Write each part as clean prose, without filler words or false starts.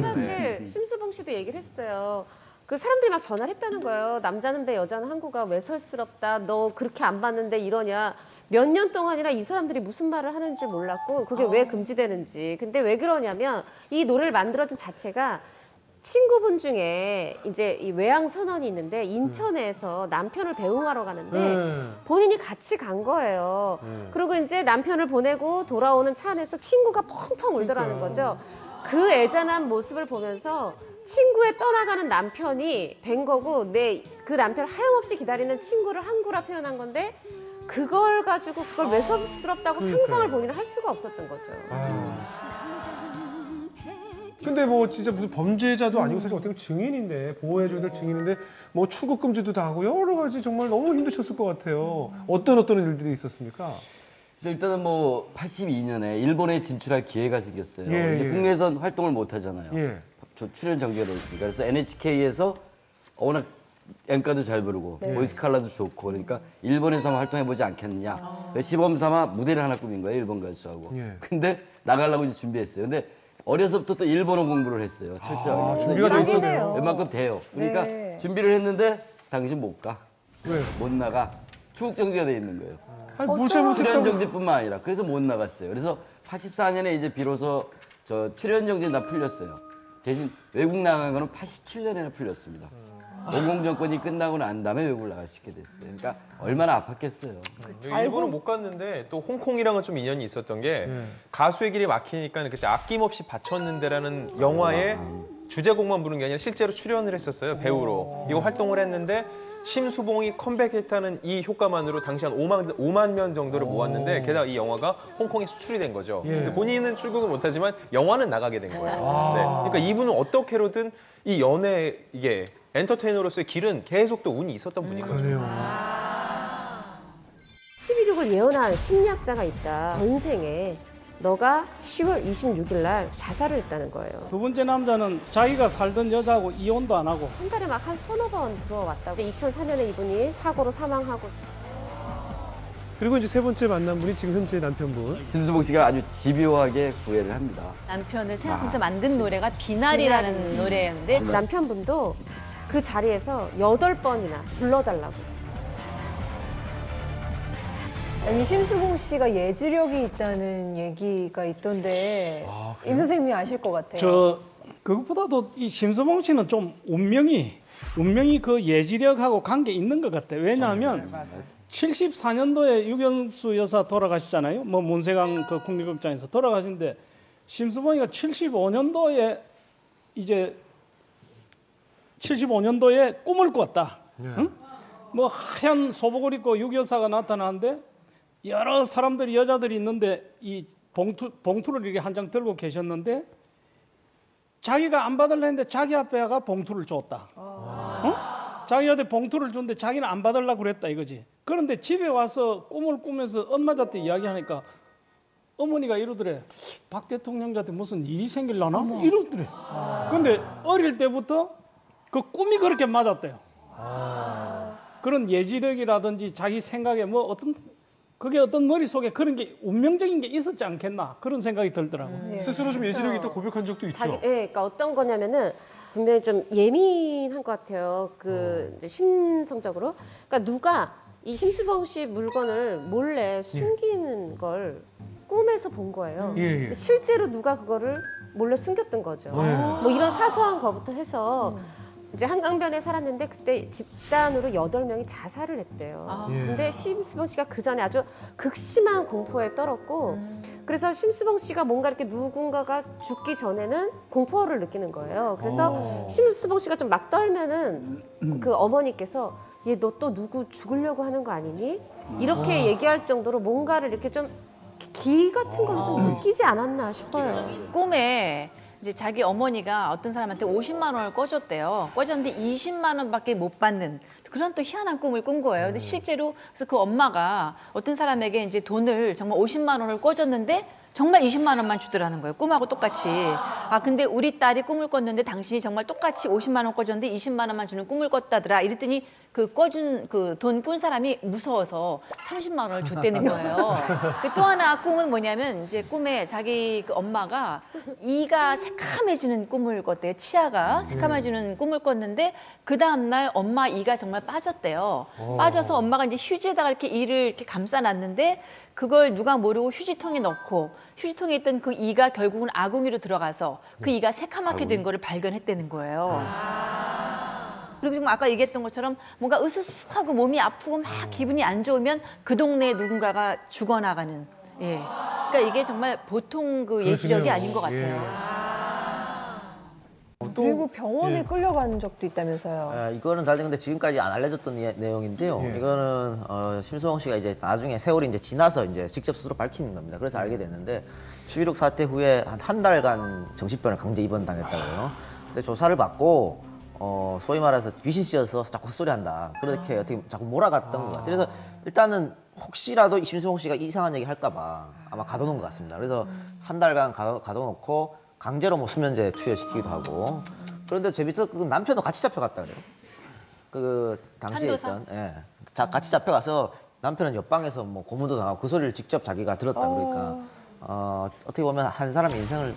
사실 심수봉 씨도 얘기를 했어요. 그 사람들이 막 전화를 했다는 거예요. 남자는 배, 여자는 항구가 외설스럽다. 너 그렇게 안 봤는데 이러냐. 몇 년 동안이나 이 사람들이 무슨 말을 하는지 몰랐고 그게 왜 금지되는지. 근데 왜 그러냐면 이 노래를 만들어진 자체가 친구분 중에 이제 이 외양 선언이 있는데 인천에서 남편을 배웅하러 가는데 본인이 같이 간 거예요. 그리고 이제 남편을 보내고 돌아오는 차 안에서 친구가 펑펑 울더라는 거죠. 그 애잔한 모습을 보면서 친구의 떠나가는 남편이 된 거고 내 그 남편을 하염없이 기다리는 친구를 항구라 표현한 건데 그걸 가지고 그걸 외섭스럽다고 상상을 본인은 할 수가 없었던 거죠. 근데 뭐 진짜 무슨 범죄자도 아니고 사실 어떻게 보면 증인인데 보호해줘야 될 증인인데 뭐 출국 금지도 당하고 여러 가지 정말 너무 힘드셨을 것 같아요. 어떤 일들이 있었습니까? 그래서 일단은 뭐 82년에 일본에 진출할 기회가 생겼어요. 예, 이제 예. 국내에선 활동을 못 하잖아요. 예. 출연 정지가 돼 있으니까. 그래서 NHK에서 워낙演歌도 잘 부르고 보이스 칼라도 좋고 그러니까 일본에서 한번 활동해보지 않겠느냐. 시범 삼아 무대를 하나 꾸민 거예요. 일본 가수하고. 예. 근데 나가려고 이제 준비했어요. 근데 어려서부터 또 일본어 공부를 했어요. 철저하게. 준비가 돼 있었네요. 웬만큼 돼요. 그러니까 네. 준비를 했는데 당신 못 가. 왜? 못 나가. 출국 정지가 돼 있는 거예요. 아니 뭘 출연 잘못했다고? 정지뿐만 아니라 그래서 못 나갔어요. 그래서 84년에 이제 비로소 저 출연 정지 다 풀렸어요. 대신 외국 나간 거는 87년에나 풀렸습니다. 50 정권이 끝나고 난 다음에 외국을 나갈 수 있게 됐어요. 그러니까 얼마나 아팠겠어요. 일본은 못 갔는데 또 홍콩이랑은 좀 인연이 있었던 게 가수의 길이 막히니까 그때 아낌없이 바쳤는데라는 영화의 주제곡만 부른 게 아니라 실제로 출연을 했었어요. 배우로. 이거 활동을 했는데 심수봉이 컴백했다는 이 효과만으로 당시 한 5만 명 정도를 모았는데 게다가 이 영화가 홍콩에 수출이 된 거죠. 예. 본인은 출국을 못하지만 영화는 나가게 된 거예요. 네. 그러니까 이분은 어떻게로든 이 연애 이게 엔터테이너로서의 길은 계속 또 운이 있었던 분인 거죠. 그러네요. 11.6을 예언한 심리학자가 있다. 전생에 너가 10월 26일 날 자살을 했다는 거예요. 두 번째 남자는 자기가 살던 여자하고 이혼도 안 하고 한 달에 막 한 서너 번 들어왔다고. 2004년에 이분이 사고로 사망하고 그리고 이제 세 번째 만난 분이 지금 현재 남편분. 김수봉 씨가 아주 집요하게 구애를 합니다. 남편을 생각하면서 만든 노래가 비날이라는 노래였는데 남편분도 그 자리에서 8번이나 불러달라고. 아니 심수봉 씨가 예지력이 있다는 얘기가 있던데 임 선생님이 아실 것 같아요. 저 그것보다도 이 심수봉 씨는 좀 운명이 그 예지력하고 관계 있는 것 같아요. 왜냐하면 74년도에 유경수 여사 돌아가시잖아요. 뭐 문세강 그 국립극장에서 돌아가신데 심수봉이가 75년도에 이제 75년도에 꿈을 꿨다. 응? 뭐 하얀 소복을 입고 유교사가 나타나는데 여러 사람들이 여자들이 있는데 이 봉투를 이렇게 한 장 들고 계셨는데 자기가 안 받으려 했는데 자기 앞에가 봉투를 줬다. 어? 자기한테 봉투를 줬는데 자기는 안 받으려고 그랬다 이거지. 그런데 집에 와서 꿈을 꾸면서 엄마한테 이야기하니까 어머니가 이러더래. 박 대통령한테 무슨 일이 생길라나? 이러더래. 근데 어릴 때부터 그 꿈이 그렇게 맞았대요. 그런 예지력이라든지 자기 생각에 뭐 그게 어떤 머릿속에 그런 게 운명적인 게 있었지 않겠나 그런 생각이 들더라고요. 스스로 좀 예지력이 있다 고백한 적도 있죠. 그러니까 어떤 거냐면은 분명히 좀 예민한 것 같아요. 이제 심성적으로. 그러니까 누가 이 심수봉 씨 물건을 몰래 숨기는 걸 꿈에서 본 거예요. 예. 실제로 누가 그거를 몰래 숨겼던 거죠. 뭐 이런 사소한 거부터 해서 이제 한강변에 살았는데 그때 집단으로 8명이 자살을 했대요. 근데 심수봉 씨가 그 전에 아주 극심한 공포에 떨었고 그래서 심수봉 씨가 뭔가 이렇게 누군가가 죽기 전에는 공포를 느끼는 거예요. 그래서 심수봉 씨가 좀 막 떨면은 그 어머니께서 얘 너 또 누구 죽으려고 하는 거 아니니? 이렇게 얘기할 정도로 뭔가를 이렇게 좀 기 같은 걸 좀 느끼지 않았나 싶어요. 꿈에 이제 자기 어머니가 어떤 사람한테 50만 원을 꿔줬대요. 꿔줬는데 20만 원밖에 못 받는 그런 또 희한한 꿈을 꾼 거예요. 근데 실제로 그래서 그 엄마가 어떤 사람에게 이제 돈을 정말 50만 원을 꿔줬는데 정말 20만 원만 주더라는 거예요. 꿈하고 똑같이. 아 근데 우리 딸이 꿈을 꿨는데 당신이 정말 똑같이 50만 원 꿔줬는데 20만 원만 주는 꿈을 꿨다더라. 이랬더니 그 꿔준 그 돈 꾼 사람이 무서워서 30만 원을 줬다는 거예요. 또 하나 꿈은 뭐냐면 이제 꿈에 자기 그 엄마가 이가 새카매지는 꿈을 꿨대요. 치아가 새카매지는 꿈을 꿨는데 그 다음 날 엄마 이가 정말 빠졌대요. 빠져서 엄마가 이제 휴지에다가 이렇게 이를 이렇게 감싸놨는데 그걸 누가 모르고 휴지통에 넣고 휴지통에 있던 그 이가 결국은 아궁이로 들어가서 그 이가 새카맣게 된 거를 발견했다는 거예요. 그리고 지금 아까 얘기했던 것처럼 뭔가 으스스하고 몸이 아프고 막 기분이 안 좋으면 그 동네에 누군가가 죽어나가는. 예. 그러니까 이게 정말 보통 그 예지력이 그러시네요. 아닌 것 같아요. 또 그리고 병원에 끌려간 적도 있다면서요. 이거는 사실 근데 지금까지 안 알려졌던 내용인데요. 예. 이거는 심수봉 씨가 이제 나중에 세월이 이제 지나서 이제 직접 스스로 밝히는 겁니다. 그래서 알게 됐는데 11.6 사태 후에 한 달간 정신병을 강제 입원당했다고요. 근데 조사를 받고 소위 말해서 귀신 씌어서 자꾸 헛소리한다. 그렇게 어떻게 자꾸 몰아갔던 것 같아요. 그래서 일단은 혹시라도 심수봉 씨가 이상한 얘기 할까봐 아마 가둬놓은 것 같습니다. 그래서 한 달간 가둬놓고 강제로 뭐 수면제 투여시키기도 하고. 그런데 재밌어 그 남편도 같이 잡혀갔다 그래요. 그 당시에 한도사? 있던 같이 잡혀가서 남편은 옆방에서 뭐 고문도 당하고 그 소리를 직접 자기가 들었다 그러니까 어떻게 보면 한 사람의 인생을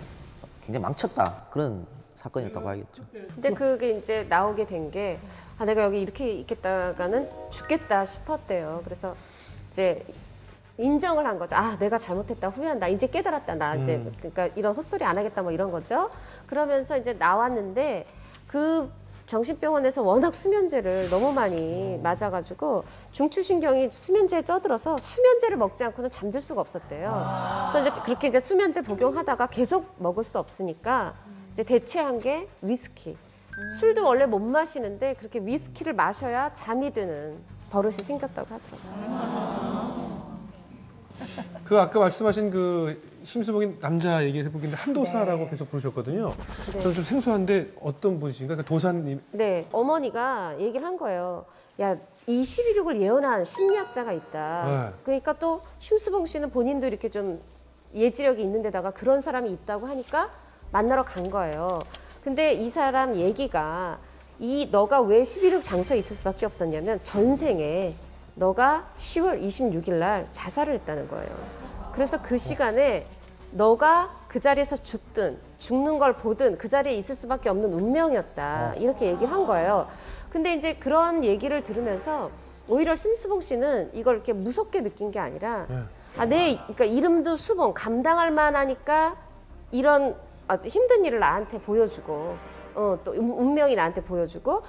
굉장히 망쳤다 그런 사건이었다고 봐야겠죠. 근데 그게 이제 나오게 된 게 아, 내가 여기 이렇게 있겠다가는 죽겠다 싶었대요. 그래서 이제 인정을 한 거죠. 아, 내가 잘못했다, 후회한다, 이제 깨달았다, 나 이제 그러니까 이런 헛소리 안 하겠다, 뭐 이런 거죠. 그러면서 이제 나왔는데 그 정신병원에서 워낙 수면제를 너무 많이 맞아가지고 중추신경이 수면제에 쪄들어서 수면제를 먹지 않고는 잠들 수가 없었대요. 그래서 이제 그렇게 이제 수면제 복용하다가 계속 먹을 수 없으니까 이제 대체한 게 위스키. 술도 원래 못 마시는데 그렇게 위스키를 마셔야 잠이 드는 버릇이 생겼다고 하더라고요. 그 아까 말씀하신 그 심수봉인 남자 얘기를 해보긴데 한도사라고 계속 부르셨거든요. 네. 저는 좀 생소한데 어떤 분이신가? 그 도사님. 네, 어머니가 얘기를 한 거예요. 야, 21육을 예언한 심리학자가 있다. 네. 그러니까 또 심수봉 씨는 본인도 이렇게 좀 예지력이 있는 데다가 그런 사람이 있다고 하니까 만나러 간 거예요. 근데 이 사람 얘기가 너가 왜 11육 장소에 있을 수밖에 없었냐면 전생에 너가 10월 26일 날 자살을 했다는 거예요. 그래서 그 시간에 너가 그 자리에서 죽는 걸 보든 그 자리에 있을 수밖에 없는 운명이었다. 이렇게 얘기를 한 거예요. 근데 이제 그런 얘기를 들으면서 오히려 심수봉 씨는 이걸 이렇게 무섭게 느낀 게 아니라 그러니까 이름도 수봉, 감당할 만하니까 이런 아주 힘든 일을 나한테 보여주고 또 운명이 나한테 보여주고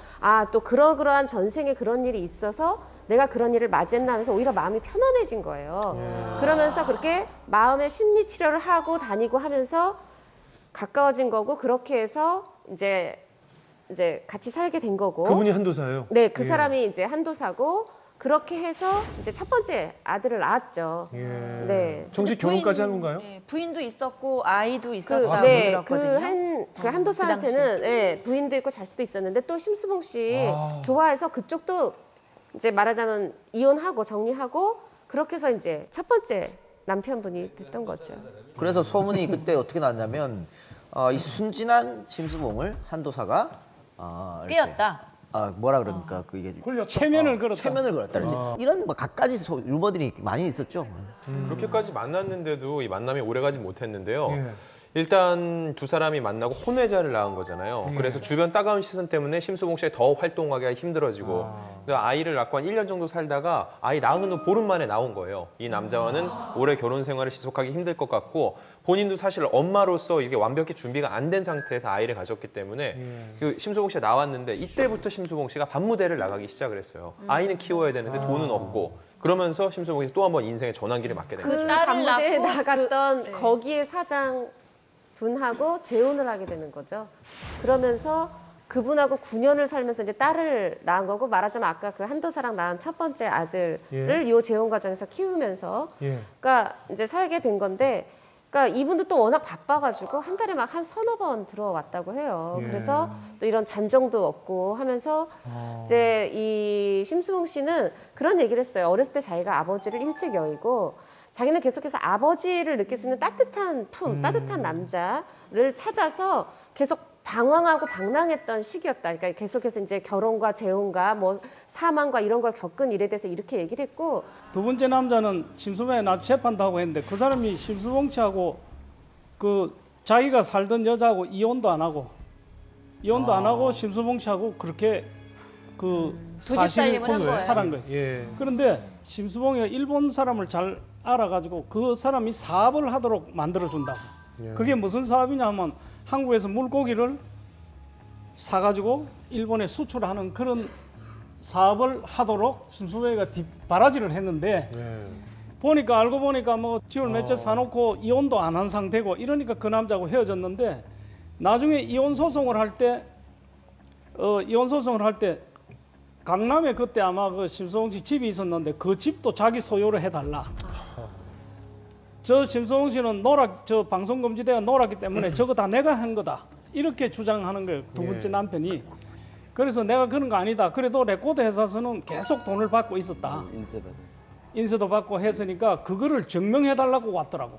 또 그러한 전생에 그런 일이 있어서 내가 그런 일을 맞이했나 하면서 오히려 마음이 편안해진 거예요. 그러면서 그렇게 마음의 심리 치료를 하고 다니고 하면서 가까워진 거고 그렇게 해서 이제 같이 살게 된 거고. 그분이 한도사예요. 네, 그 예. 사람이 이제 한도사고 그렇게 해서 이제 첫 번째 아들을 낳았죠. 예. 네. 정식 결혼까지 한 건가요? 네, 부인도 있었고 아이도 있었다고 네, 들었거든요. 그 한도사한테는 예, 부인도 있고 자식도 있었는데 또 심수봉 씨 좋아해서 그쪽도 이제 말하자면 이혼하고 정리하고 그렇게 해서 이제 첫 번째 남편분이 됐던 거죠. 그래서 소문이 그때 어떻게 났냐면 이 순진한 심수봉을 한도사가 이렇게, 깨었다. 뭐라 그러니까 그게 체면을 걸었다. 체면을 걸었다. 이런 뭐 갖가지 루머들이 많이 있었죠. 그렇게까지 만났는데도 이 만남이 오래가지 못했는데요. 예. 일단 두 사람이 만나고 혼외자를 낳은 거잖아요. 그래서 주변 따가운 시선 때문에 심수봉 씨가 더 활동하기가 힘들어지고 아이를 낳고 한 1년 정도 살다가 아이 낳은 후 보름 만에 나온 거예요. 이 남자와는 오래 결혼 생활을 지속하기 힘들 것 같고 본인도 사실 엄마로서 이게 완벽히 준비가 안 된 상태에서 아이를 가졌기 때문에 그 심수봉 씨가 나왔는데 이때부터 심수봉 씨가 밤무대를 나가기 시작을 했어요. 아이는 키워야 되는데 돈은 없고 그러면서 심수봉 씨가 또 한 번 인생의 전환기를 맞게 된 거죠. 그 딸을 밤무대에 낳고 나갔던 거기에 사장 분하고 재혼을 하게 되는 거죠. 그러면서 그분하고 9년을 살면서 이제 딸을 낳은 거고 말하자면 아까 그 한도사랑 낳은 첫 번째 아들을 요 재혼 과정에서 키우면서 그러니까 이제 살게 된 건데 그러니까 이분도 또 워낙 바빠가지고 한 달에 막 한 서너 번 들어왔다고 해요. 그래서 또 이런 잔정도 없고 하면서 이제 이 심수봉 씨는 그런 얘기를 했어요. 어렸을 때 자기가 아버지를 일찍 여의고 자기는 계속해서 아버지를 느낄 수 있는 따뜻한 품, 따뜻한 남자를 찾아서 계속 방황하고 방랑했던 시기였다. 그러니까 계속해서 이제 결혼과 재혼과 뭐 사망과 이런 걸 겪은 일에 대해서 이렇게 얘기를 했고, 두 번째 남자는 심수봉에 나중에 재판도 하고 했는데 그 사람이 심수봉 씨하고 그 자기가 살던 여자하고 이혼도 안 하고 심수봉 씨하고 그렇게 그 집 사실 살림을 한 혼을 거예요. 살한 거예요. 예. 그런데 심수봉이가 일본 사람을 잘 알아가지고 그 사람이 사업을 하도록 만들어준다고. 그게 무슨 사업이냐면 한국에서 물고기를 사가지고 일본에 수출하는 그런 사업을 하도록 심수봉이가 뒷바라지를 했는데 보니까 알고 보니까 뭐 집을 몇 채 사놓고 이혼도 안 한 상태고 이러니까 그 남자하고 헤어졌는데 나중에 이혼 소송을 할 때 강남에 그때 아마 그 심수봉 씨 집이 있었는데 그 집도 자기 소유로 해달라. 저 심수봉 씨는 저 방송 금지되어 놀았기 때문에 저거 다 내가 한 거다. 이렇게 주장하는 거예요. 두 번째 남편이. 그래서 내가 그런 거 아니다. 그래도 레코드 회사에서는 계속 돈을 받고 있었다. 인쇄받아. 인쇄도 받고 했으니까 그거를 증명해 달라고 왔더라고.